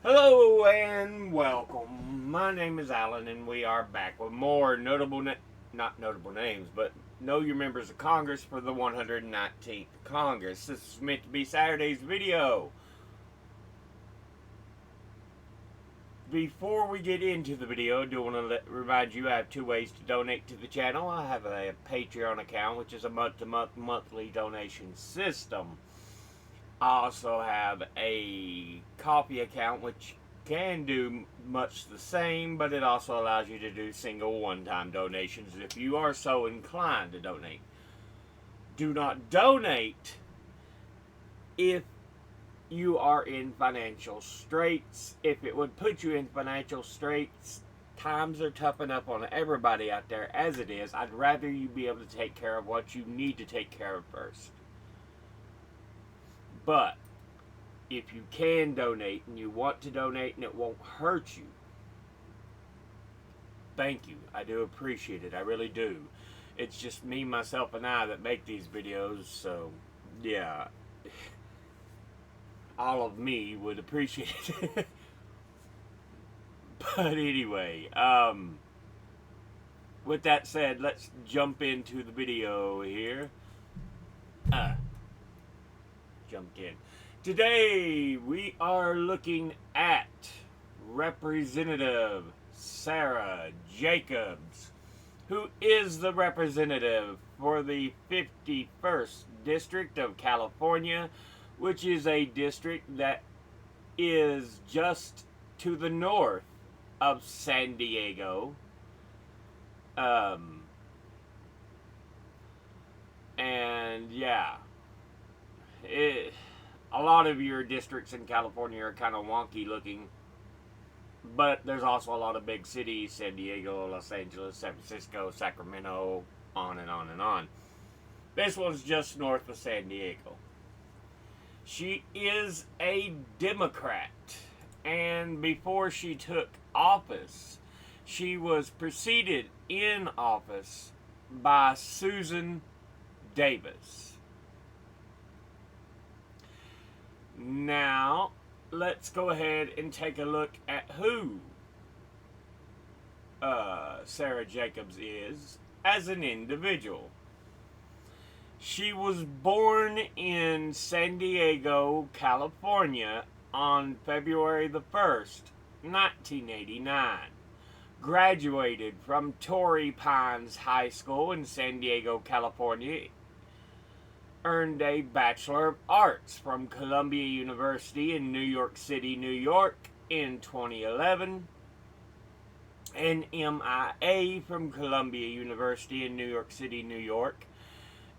Hello and welcome. My name is Alan, and we are back with more not notable names, but know your members of Congress for the 119th Congress. This is meant to be Saturday's video. Before we get into the video, I do want to remind you I have two ways to donate to the channel. I have a Patreon account, which is a month-to-month monthly donation system. I also have a coffee account, which can do much the same, but it also allows you to do single one-time donations if you are so inclined to donate. Do not donate if you are in financial straits. If it would put you in financial straits, times are tough enough on everybody out there as it is. I'd rather you be able to take care of what you need to take care of first. But if you can donate and you want to donate and it won't hurt you, thank you. I do appreciate it. I really do. It's just me, myself, and I that make these videos, so yeah. All of me would appreciate it. But anyway, with that said, let's jump into the video here. Jumped in. Today we are looking at Representative Sara Jacobs, who is the representative for the 51st District of California, which is a district that is just to the north of San Diego. And yeah. A lot of your districts in California are kind of wonky looking, but there's also a lot of big cities: San Diego, Los Angeles, San Francisco, Sacramento, on and on and on. This one's just north of San Diego. She is a Democrat, and before she took office, she was preceded in office by Susan Davis. Now, let's go ahead and take a look at who Sara Jacobs is as an individual. She was born in San Diego, California on February the 1st, 1989. Graduated from Torrey Pines High School in San Diego, California. Earned a Bachelor of Arts from Columbia University in New York City, New York in 2011. An MIA from Columbia University in New York City, New York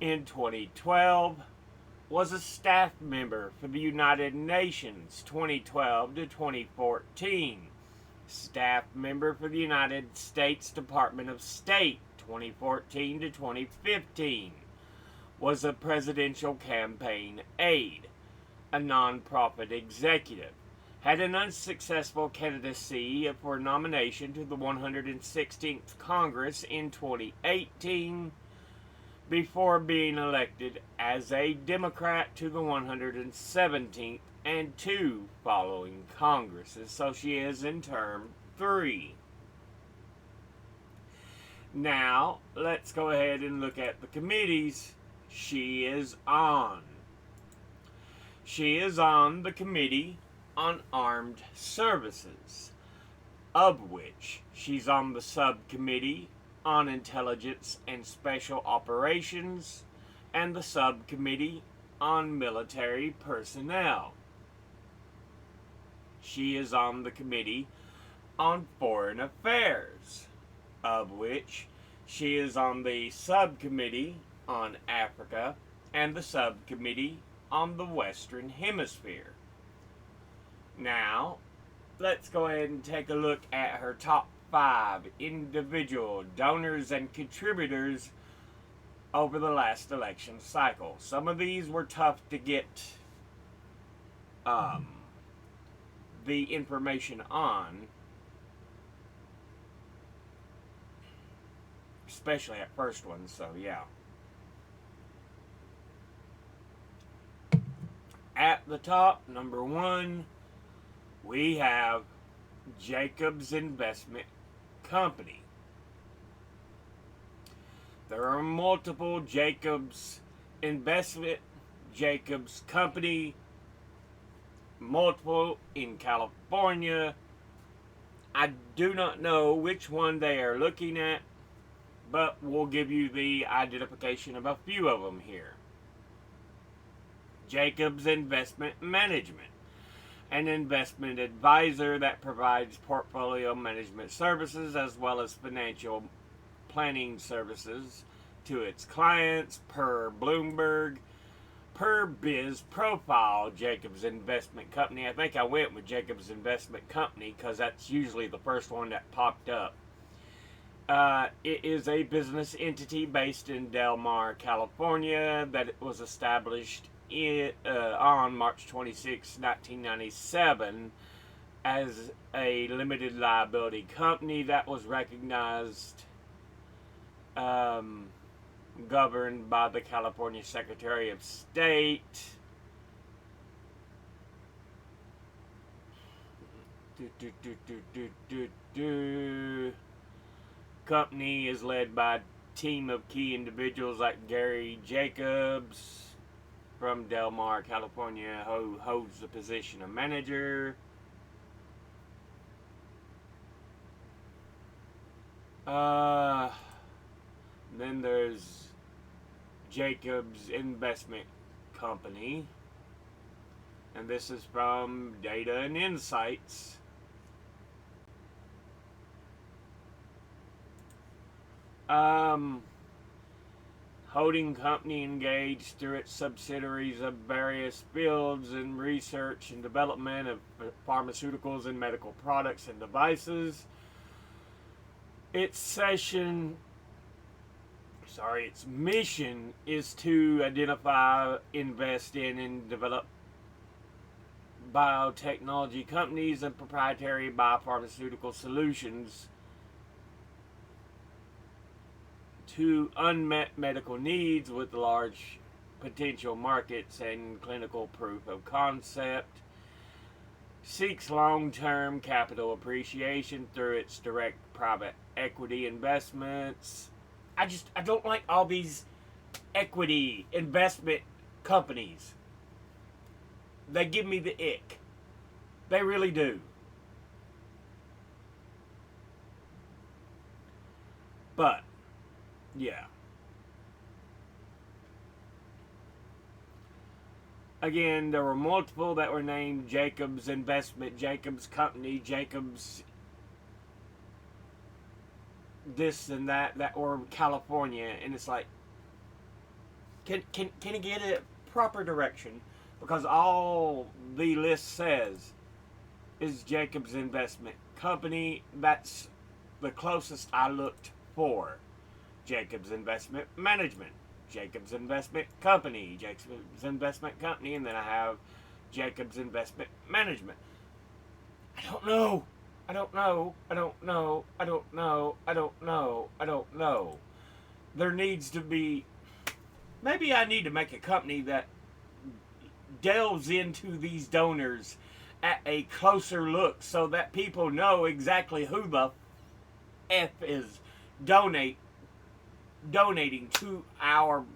in 2012. Was a staff member for the United Nations 2012 to 2014. Staff member for the United States Department of State 2014 to 2015. Was a presidential campaign aide, a nonprofit executive, had an unsuccessful candidacy for nomination to the 116th Congress in 2018 before being elected as a Democrat to the 117th and two following Congresses, so she is in term 3. Now, let's go ahead and look at the committees she is on. She is on the Committee on Armed Services, of which she's on the Subcommittee on Intelligence and Special Operations and the Subcommittee on Military Personnel. She is on the Committee on Foreign Affairs, of which she is on the Subcommittee on Africa and the Subcommittee on the Western Hemisphere. Now, let's go ahead and take a look at her top 5 individual donors and contributors over the last election cycle. Some of these were tough to get the information on, especially at first ones, so yeah. At the top, number 1 we have Jacobs Investment Company. There are multiple Jacobs Investment, Jacobs Company, multiple in California. I do not know which one they are looking at, but we'll give you the identification of a few of them here. Jacobs Investment Management, an investment advisor that provides portfolio management services as well as financial planning services to its clients per Bloomberg. Per Biz Profile, Jacobs Investment Company. I think I went with Jacobs Investment Company because that's usually the first one that popped up. It is a business entity based in Del Mar, California, that was established on March 26, 1997 as a limited liability company that was recognized, governed by the California Secretary of State. Company is led by a team of key individuals like Gary Jacobs from Del Mar, California, who holds the position of manager. Then there's Jacobs Investment Company, and this is from Data and Insights. Holding company engaged through its subsidiaries of various fields in research and development of pharmaceuticals and medical products and devices. Its mission is to identify, invest in, and develop biotechnology companies and proprietary biopharmaceutical solutions to unmet medical needs with large potential markets and clinical proof of concept. Seeks long-term capital appreciation through its direct private equity investments. I don't like all these equity investment companies. They give me the ick. They really do. But, yeah. Again, there were multiple that were named Jacobs Investment, Jacobs Company, Jacobs this and that were California, and it's like, can you get a proper direction? Because all the list says is Jacobs Investment Company. That's the closest I looked for. Jacobs Investment Management, Jacobs Investment Company, Jacobs Investment Company, and then I have Jacobs Investment Management. I don't know. There needs to be, maybe I need to make a company that delves into these donors at a closer look so that people know exactly who the F is donating to our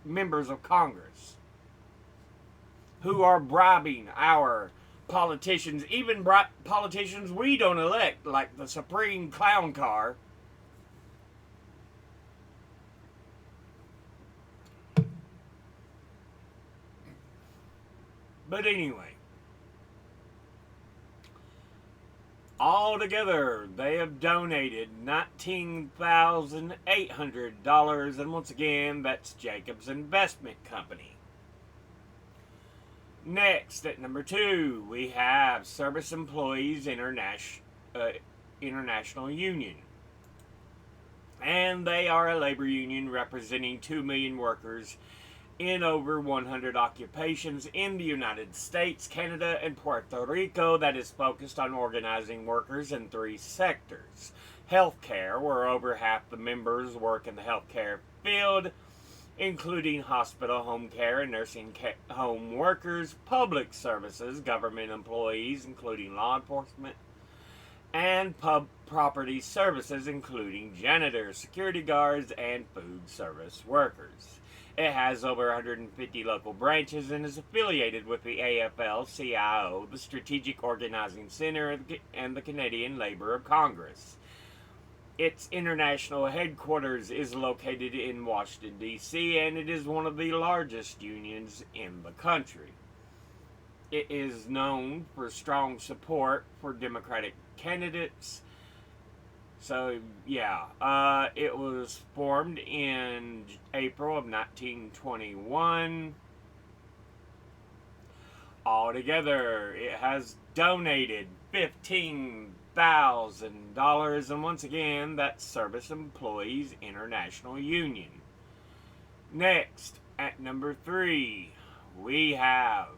members of Congress, who are bribing our politicians, even politicians we don't elect, like the Supreme Clown Car. But anyway, altogether, they have donated $19,800, and once again, that's Jacobs Investment Company. Next, at number 2, we have Service Employees International Union. And they are a labor union representing 2 million workers in over 100 occupations in the United States, Canada, and Puerto Rico that is focused on organizing workers in 3 sectors. Healthcare, where over half the members work in the healthcare field. including hospital, home care, and nursing home workers, public services, government employees, including law enforcement, and property services, including janitors, security guards, and food service workers. It has over 150 local branches and is affiliated with the AFL-CIO, the Strategic Organizing Center, and the Canadian Labour Congress. Its international headquarters is located in Washington, D.C., and it is one of the largest unions in the country. It is known for strong support for Democratic candidates. So, yeah, it was formed in April of 1921. Altogether, it has donated $15,000, and once again, that's Service Employees International Union. Next, at number 3, we have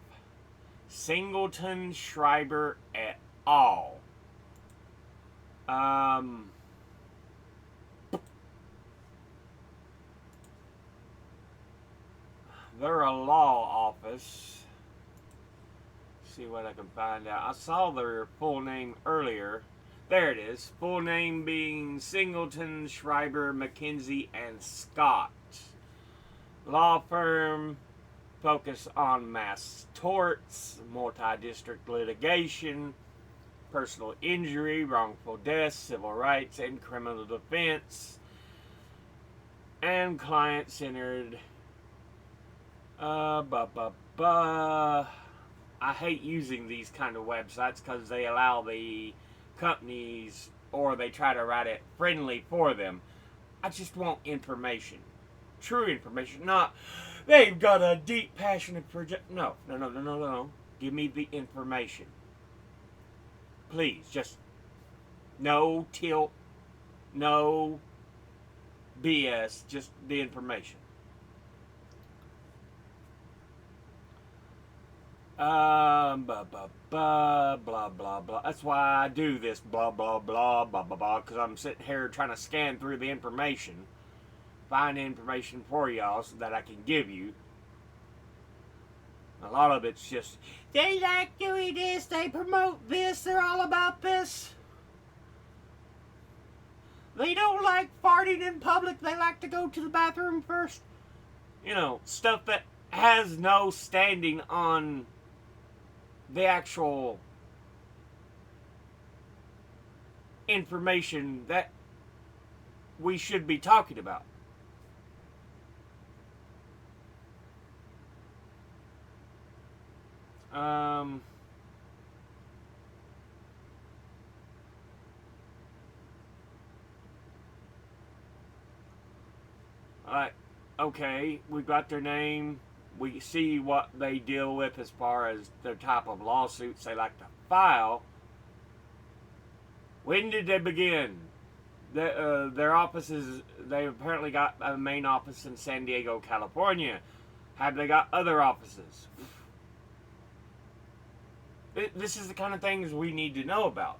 Singleton Schreiber et al. They're a law office. See what I can find out. I saw their full name earlier. There it is. Full name being Singleton, Schreiber, McKinsey, and Scott. Law firm focus on mass torts, multi-district litigation, personal injury, wrongful death, civil rights, and criminal defense, and client-centered. I hate using these kind of websites because they allow the companies, or they try to write it friendly for them. I just want information. True information. Not, they've got a deep, passionate project. No. Give me the information. Please, just no tilt, no BS, just the information. Blah, blah, blah. That's why I do this blah, blah, because I'm sitting here trying to scan through the information, find information for y'all so that I can give you. A lot of it's just, they like doing this, they promote this, they're all about this. They don't like farting in public, they like to go to the bathroom first. You know, stuff that has no standing on the actual information that we should be talking about. Alright, okay, we got their name. We see what they deal with as far as the type of lawsuits they like to file. When did they begin? Their offices, they apparently got a main office in San Diego, California. Have they got other offices? This is the kind of things we need to know about.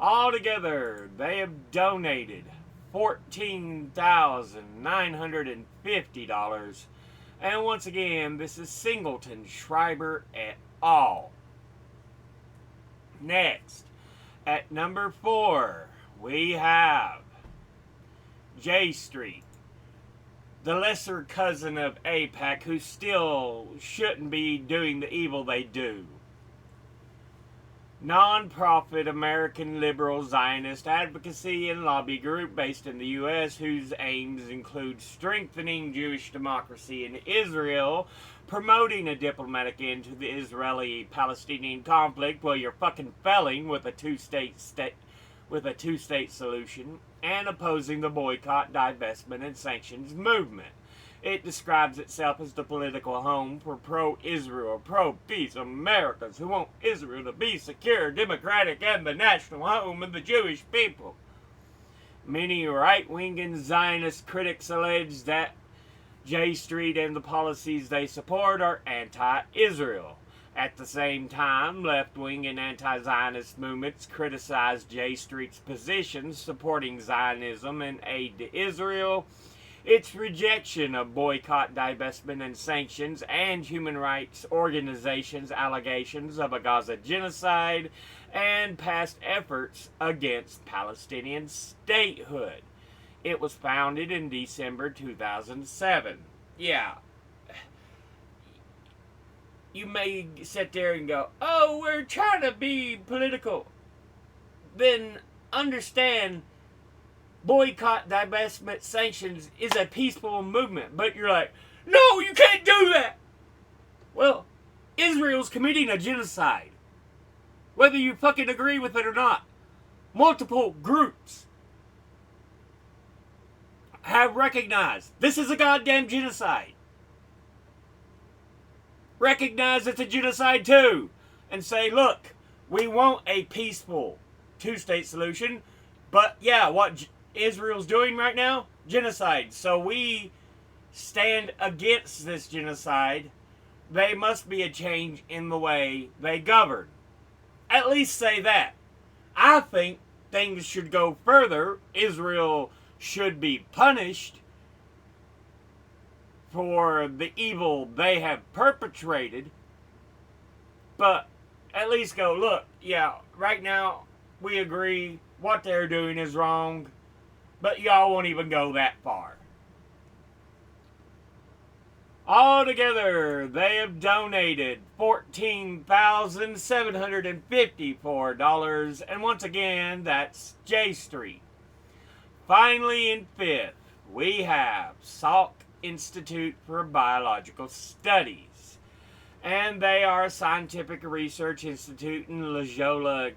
Altogether, they have donated $14,950. And once again, this is Singleton Schreiber et al. Next, at number 4, we have J Street, the lesser cousin of AIPAC, who still shouldn't be doing the evil they do. Non-profit American liberal Zionist advocacy and lobby group based in the U.S. whose aims include strengthening Jewish democracy in Israel, promoting a diplomatic end to the Israeli-Palestinian conflict, well, you're fucking failing with a two-state solution, and opposing the boycott, divestment, and sanctions movement. It describes itself as the political home for pro-Israel, pro-peace Americans who want Israel to be secure, democratic, and the national home of the Jewish people. Many right-wing and Zionist critics allege that J Street and the policies they support are anti-Israel. At the same time, left-wing and anti-Zionist movements criticize J Street's positions supporting Zionism and aid to Israel, its rejection of boycott, divestment, and sanctions, and human rights organizations' allegations of a Gaza genocide, and past efforts against Palestinian statehood. It was founded in December 2007. Yeah. You may sit there and go, oh, we're trying to be political. Then understand boycott, divestment, sanctions is a peaceful movement. But you're like, no, you can't do that. Well, Israel's committing a genocide. Whether you fucking agree with it or not. Multiple groups have recognized this is a goddamn genocide. Recognize it's a genocide too. And say, look, we want a peaceful two-state solution. But yeah, what Israel's doing right now? Genocide. So we stand against this genocide. There must be a change in the way they govern. At least say that. I think things should go further. Israel should be punished for the evil they have perpetrated. But at least go, look, yeah, right now we agree what they're doing is wrong, but y'all won't even go that far. Altogether, they have donated $14,754, and once again, that's J Street. Finally, in fifth, we have Salk Institute for Biological Studies, and they are a scientific research institute in La Jolla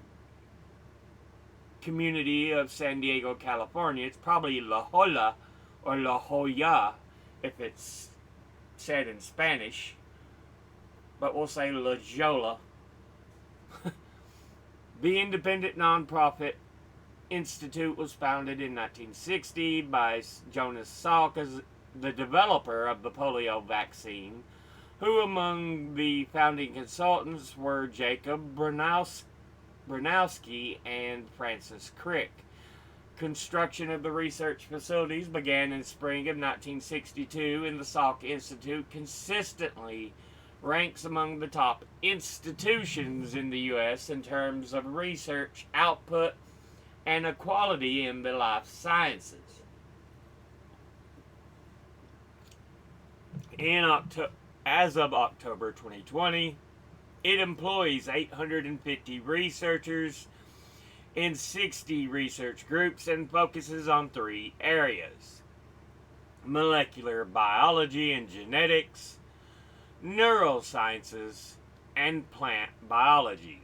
community of San Diego, California. It's probably La Jolla or La Jolla if it's said in Spanish, but we'll say La Jolla. The independent nonprofit institute was founded in 1960 by Jonas Salk as the developer of the polio vaccine, who among the founding consultants were Jacob Bronowski and Francis Crick. Construction of the research facilities began in spring of 1962, and the Salk Institute consistently ranks among the top institutions in the U.S. in terms of research output and equality in the life sciences. As of October 2020, it employs 850 researchers in 60 research groups and focuses on 3 areas: molecular biology and genetics, neurosciences, and plant biology.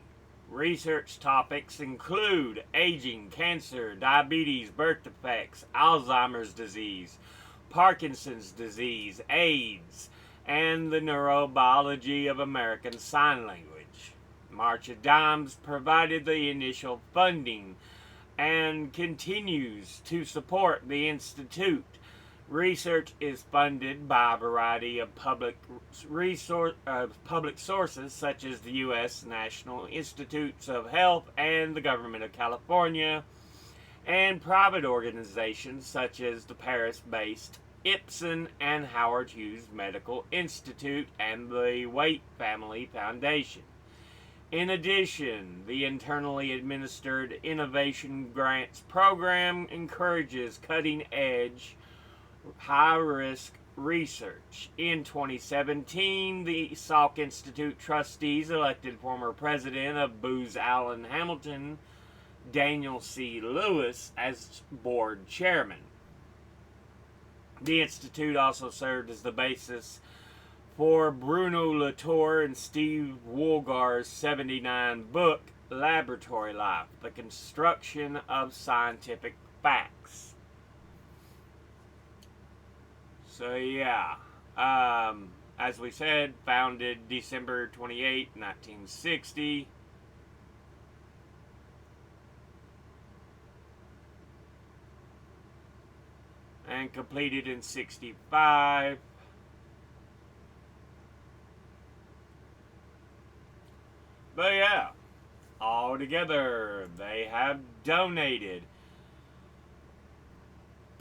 Research topics include aging, cancer, diabetes, birth defects, Alzheimer's disease, Parkinson's disease, AIDS, and the neurobiology of American Sign Language. March of Dimes provided the initial funding and continues to support the Institute. Research is funded by a variety of public sources such as the U.S. National Institutes of Health and the Government of California, and private organizations such as the Paris-based Ipsen and Howard Hughes Medical Institute and the Waite Family Foundation. In addition, the internally administered Innovation Grants Program encourages cutting-edge, high-risk research. In 2017, the Salk Institute trustees elected former president of Booz Allen Hamilton, Daniel C. Lewis, as board chairman. The Institute also served as the basis for Bruno Latour and Steve Woolgar's 79 book, Laboratory Life, The Construction of Scientific Facts. So yeah, as we said, founded December 28, 1960. And completed in 65. But yeah, altogether they have donated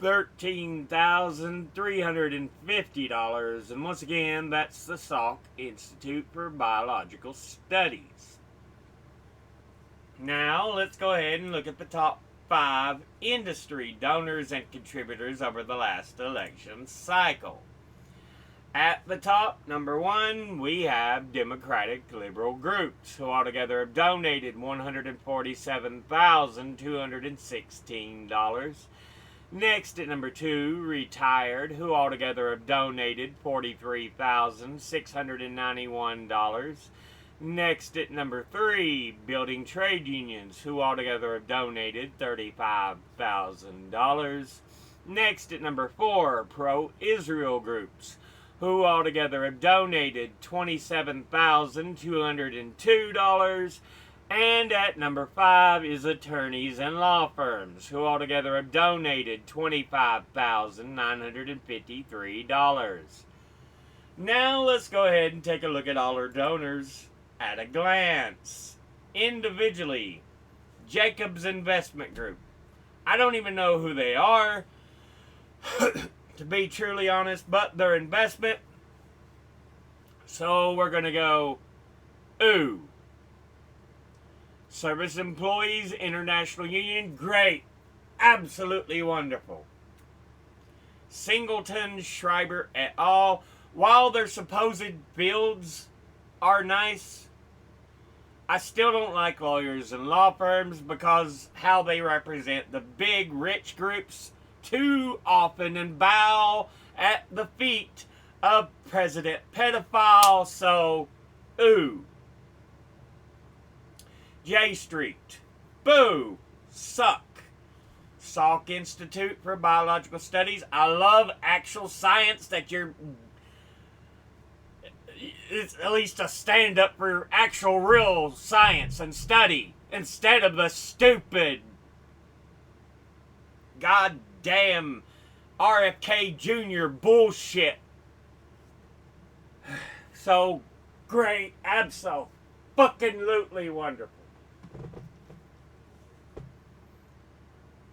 $13,350. And once again, that's the Salk Institute for Biological Studies. Now, let's go ahead and look at the top 5 industry donors and contributors over the last election cycle. At the top, number 1, we have Democratic liberal groups, who altogether have donated $147,216. Next, at number 2, retired, who altogether have donated $43,691. Next, at number 3, building trade unions, who altogether have donated $35,000. Next, at number 4, pro-Israel groups, who altogether have donated $27,202. And at number 5 is attorneys and law firms, who altogether have donated $25,953. Now let's go ahead and take a look at all our donors at a glance. Individually, Jacobs Investment Group. I don't even know who they are, to be truly honest, but their investment. So we're going to go, ooh. Service Employees International Union, great. Absolutely wonderful. Singleton, Schreiber et al. While their supposed fields are nice, I still don't like lawyers and law firms because how they represent the big rich groups too often and bow at the feet of President Pedophile. So, ooh. J Street, boo, suck. Salk Institute for Biological Studies. I love actual science that it's at least a stand up for actual real science and study instead of the stupid goddamn RFK Jr. bullshit. So great, abso-fucking-lutely wonderful.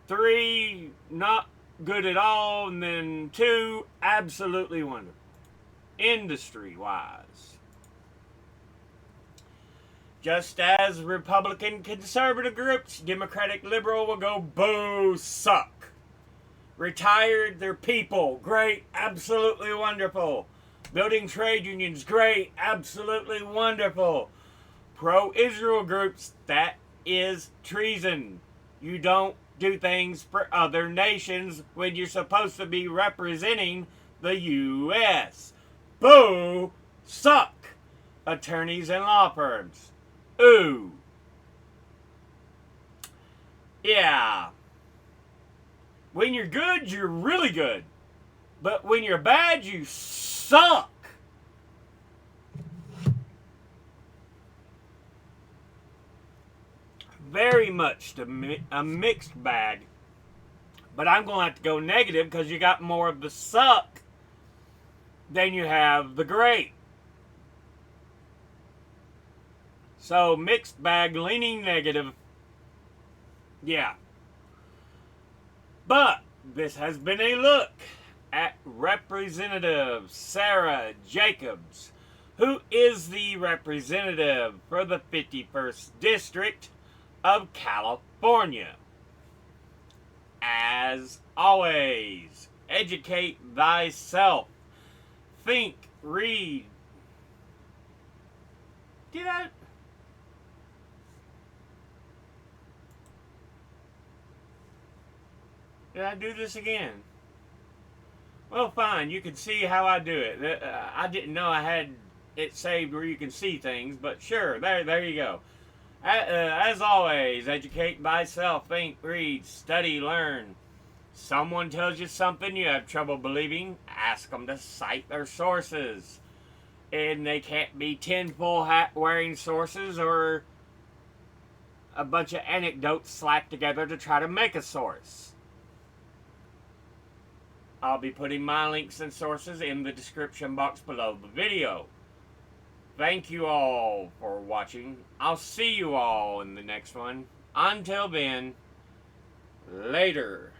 3, not good at all, and then 2, absolutely wonderful. Industry-wise. Just as Republican conservative groups, Democratic liberal will go boo, suck. Retired, they're people, great, absolutely wonderful. Building trade unions, great, absolutely wonderful. Pro-Israel groups, that is treason. You don't do things for other nations when you're supposed to be representing the U.S. Boo! Suck! Attorneys and law firms. Ooh. Yeah. When you're good, you're really good. But when you're bad, you suck. Very much a mixed bag. But I'm going to have to go negative because you got more of the suck than you have the great. So, mixed bag, leaning negative. Yeah. But this has been a look at Representative Sara Jacobs, who is the representative for the 51st District of California. As always, educate thyself. Think, read. Did I do this again? Well, fine. You can see how I do it. I didn't know I had it saved where you can see things, but sure, there you go. As always, educate thyself, think, read, study, learn. Someone tells you something you have trouble believing, ask them to cite their sources. And they can't be tinfoil hat wearing sources or a bunch of anecdotes slapped together to try to make a source. I'll be putting my links and sources in the description box below the video. Thank you all for watching. I'll see you all in the next one. Until then, later.